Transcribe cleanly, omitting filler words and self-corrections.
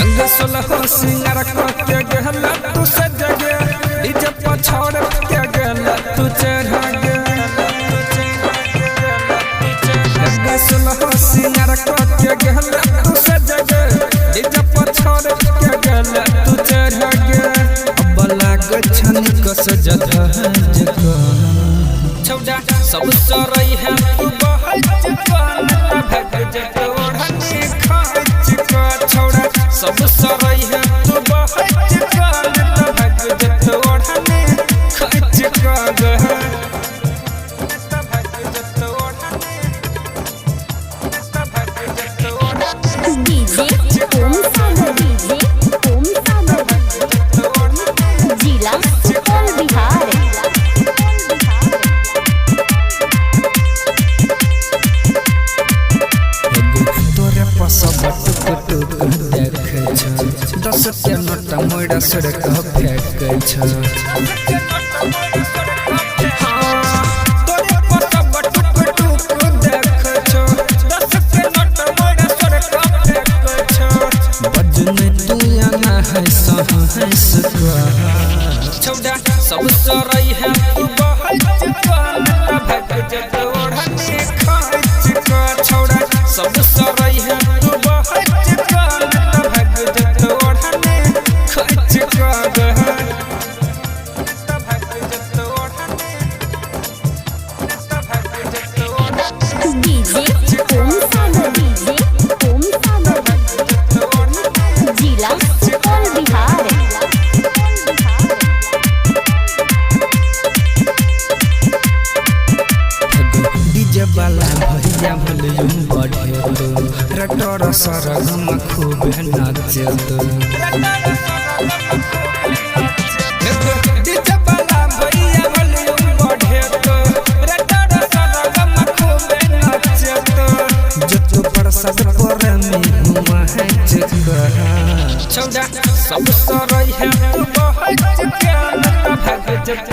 सिंगार के गहला तू सजगे डीजे पर छोड़ के गहला तू चढ़ा गे सिंगार के गहला तू सजगे डीजे पर छोड़ के गहला तू चढ़ा गे अब लाग छन कस जधा जगा छौजा सब सरई है तू बहज कान भग जग ओढ़नी खाच का छौड़ा सब सरई है तू बहज कान भग जग ओढ़नी खाच का गह डीजे ओम सागर जिला सुपौल बिहार। तोरे पसब टुक टुक देखे छ 10 के नोट मोड़ा सड़क फेंके छ तोरे पसब टुक टुक देखे छ 10 के नोट मोड़ा सड़क फेंके छ बजने तू आना है सहस का छौड़ा सब सरई है तू बहज कान भग जग ओढ़नी खाच का छौड़ा सब सरई है तू बहज कान भग जग ओढ़नी खाच का गह डीजे ओम सागर जिला सुपौल बिहार। डीजे वाला भैया वॉल्यूम बढ़े दो रटोर सरगम खूब नाचे दो डीजे वाला भैया वॉल्यूम बढ़े दो रटोर सरगम खूब नाचे दो जतो प्रसाद पर में हुआ है जगह छौड़ा सब सरई है तू बहज कान भग जग